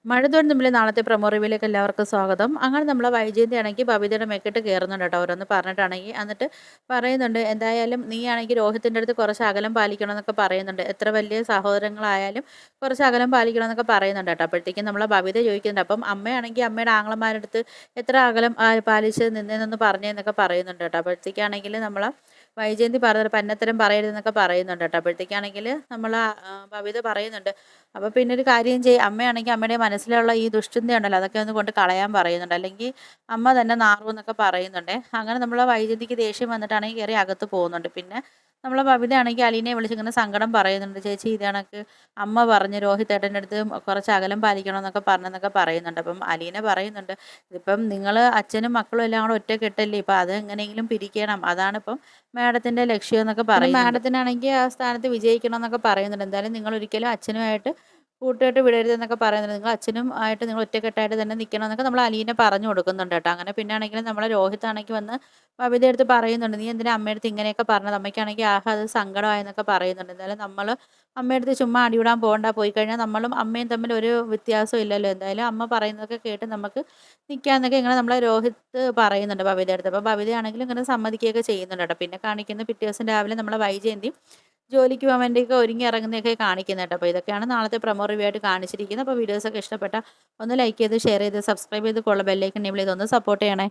മഴത്തോട് തമ്മിൽ നാളത്തെ പ്രൊമോ റിവ്യൂലേക്ക് എല്ലാവർക്കും സ്വാഗതം. അങ്ങനെ നമ്മളെ വൈജയന്തി ആണെങ്കിൽ ബബിതയുടെ മെക്കിട്ട് കയറുന്നുണ്ട് കേട്ടോ, ഓരോന്ന് പറഞ്ഞിട്ടാണെങ്കിൽ. എന്നിട്ട് പറയുന്നുണ്ട്, എന്തായാലും നീ ആണെങ്കിൽ രോഹിത്തിൻ്റെ അടുത്ത് കുറച്ച് അകലം പാലിക്കണം എന്നൊക്കെ പറയുന്നുണ്ട്. എത്ര വലിയ സഹോദരങ്ങളായാലും കുറച്ച് അകലം പാലിക്കണം എന്നൊക്കെ പറയുന്നുണ്ട് കേട്ടോ. അപ്പോഴത്തേക്കും നമ്മളെ ബബിത ചോദിക്കുന്നുണ്ട്, അപ്പം അമ്മയാണെങ്കിൽ അമ്മയുടെ ആങ്ങളമാരുടെ അടുത്ത് എത്ര അകലം പാലിച്ച് നിന്നേന്നൊന്ന് പറഞ്ഞേന്നൊക്കെ പറയുന്നുണ്ട് കേട്ടോ. അപ്പോഴത്തേക്കാണെങ്കിൽ നമ്മളെ വൈജയന്തി പറഞ്ഞത് പന്നത്തരം പറയരുതെന്നൊക്കെ പറയുന്നുണ്ട് കേട്ടോ. അപ്പോഴത്തേക്കാണെങ്കിൽ നമ്മൾ ബബിത പറയുന്നുണ്ട്, അപ്പോൾ പിന്നെ ഒരു കാര്യം ചെയ്യും, അമ്മയാണെങ്കിൽ അമ്മയുടെ മനസ്സിലുള്ള ഈ ദുഷ്ചിന്തയുണ്ടല്ലോ അതൊക്കെ ഒന്ന് കൊണ്ട് കളയാൻ പറയുന്നുണ്ട്, അല്ലെങ്കിൽ അമ്മ തന്നെ നാറും എന്നൊക്കെ പറയുന്നുണ്ട്. അങ്ങനെ നമ്മളെ വൈജയന്തിക്ക് ദേഷ്യം വന്നിട്ടാണെങ്കിൽ കയറി അകത്ത് പോകുന്നുണ്ട്. പിന്നെ നമ്മളെ ബബിതയാണെങ്കിൽ അലീനയെ വിളിച്ച് ഇങ്ങനെ സങ്കടം പറയുന്നുണ്ട്, ചേച്ചി ഇത് കണക്ക് അമ്മ പറഞ്ഞ് രോഹിത്തേട്ടൻ്റെ അടുത്ത് കുറച്ച് അകലം പാലിക്കണം എന്നൊക്കെ പറഞ്ഞെന്നൊക്കെ പറയുന്നുണ്ട്. അപ്പം അലീന പറയുന്നുണ്ട്, ഇതിപ്പം നിങ്ങൾ അച്ഛനും മക്കളും എല്ലാം കൂടെ ഒറ്റക്കെട്ടല്ലേ, ഇപ്പം അത് എങ്ങനെയെങ്കിലും പിരിക്കണം, അതാണിപ്പം മാഡത്തിൻ്റെ ലക്ഷ്യം എന്നൊക്കെ പറയുന്നുണ്ട്. മാഡത്തിനാണെങ്കിൽ ആ സ്ഥാനത്ത് വിജയിക്കണം എന്നൊക്കെ പറയുന്നുണ്ട്. എന്തായാലും നിങ്ങൾ ഒരിക്കലും അച്ഛനുമായിട്ട് കൂട്ടുകെട്ട് വിടരുതെന്നൊക്കെ പറയുന്നുണ്ട്. നിങ്ങൾ അച്ഛനും ആയിട്ട് നിങ്ങൾ ഒറ്റക്കെട്ടായിട്ട് തന്നെ നിൽക്കണം എന്നൊക്കെ നമ്മൾ അലീന പറഞ്ഞു കൊടുക്കുന്നുണ്ട് കേട്ടോ. അങ്ങനെ പിന്നെ ആണെങ്കിലും നമ്മളെ രോഹിത്താണെങ്കിൽ വന്ന് ബബിതയുടെ അടുത്ത് പറയുന്നുണ്ട്, നീ എന്തിനാ അമ്മയുടെ അടുത്ത് ഇങ്ങനെയൊക്കെ പറഞ്ഞത്, അമ്മയ്ക്കാണെങ്കിൽ ആഹാ അത് സങ്കടമായെന്നൊക്കെ പറയുന്നുണ്ട്. എന്തായാലും നമ്മൾ അമ്മയുടെ അടുത്ത് ചുമ്മാ അടിവിടാൻ പോകണ്ട, പോയി കഴിഞ്ഞാൽ നമ്മളും അമ്മയും തമ്മിൽ ഒരു വ്യത്യാസം ഇല്ലല്ലോ, എന്തായാലും അമ്മ പറയുന്നതൊക്കെ കേട്ട് നമുക്ക് നിൽക്കാമെന്നൊക്കെ ഇങ്ങനെ നമ്മളെ രോഹിത്ത് പറയുന്നുണ്ട് ബബിതയുടെ അടുത്ത്. അപ്പോൾ ബബിതയാണെങ്കിലും ഇങ്ങനെ സമ്മതിക്കുകയൊക്കെ ചെയ്യുന്നുണ്ട് കേട്ടോ. പിന്നെ കാണിക്കുന്ന പിറ്റേ ദിവസം രാവിലെ നമ്മളെ വൈജയന്തി ജോലിക്ക് പോകാൻ വേണ്ടിയൊക്കെ ഒരുങ്ങി ഇറങ്ങുന്നതൊക്കെ കാണിക്കുന്നത് കേട്ടോ. അപ്പോൾ ഇതൊക്കെയാണ് നാളത്തെ പ്രൊമോ റിവ്യൂ ആയിട്ട് കാണിച്ചിരിക്കുന്നത്. അപ്പോൾ വീഡിയോസൊക്കെ ഇഷ്ടപ്പെട്ട ഒന്ന് ലൈക്ക് ചെയ്ത് ഷെയർ ചെയ്ത് സബ്സ്ക്രൈബ് ചെയ്ത് കൊള്ള ബെല്ലൈക്കൺ എനേബിൾ ചെയ്ത് ഒന്ന് സപ്പോർട്ട് ചെയ്യണേ.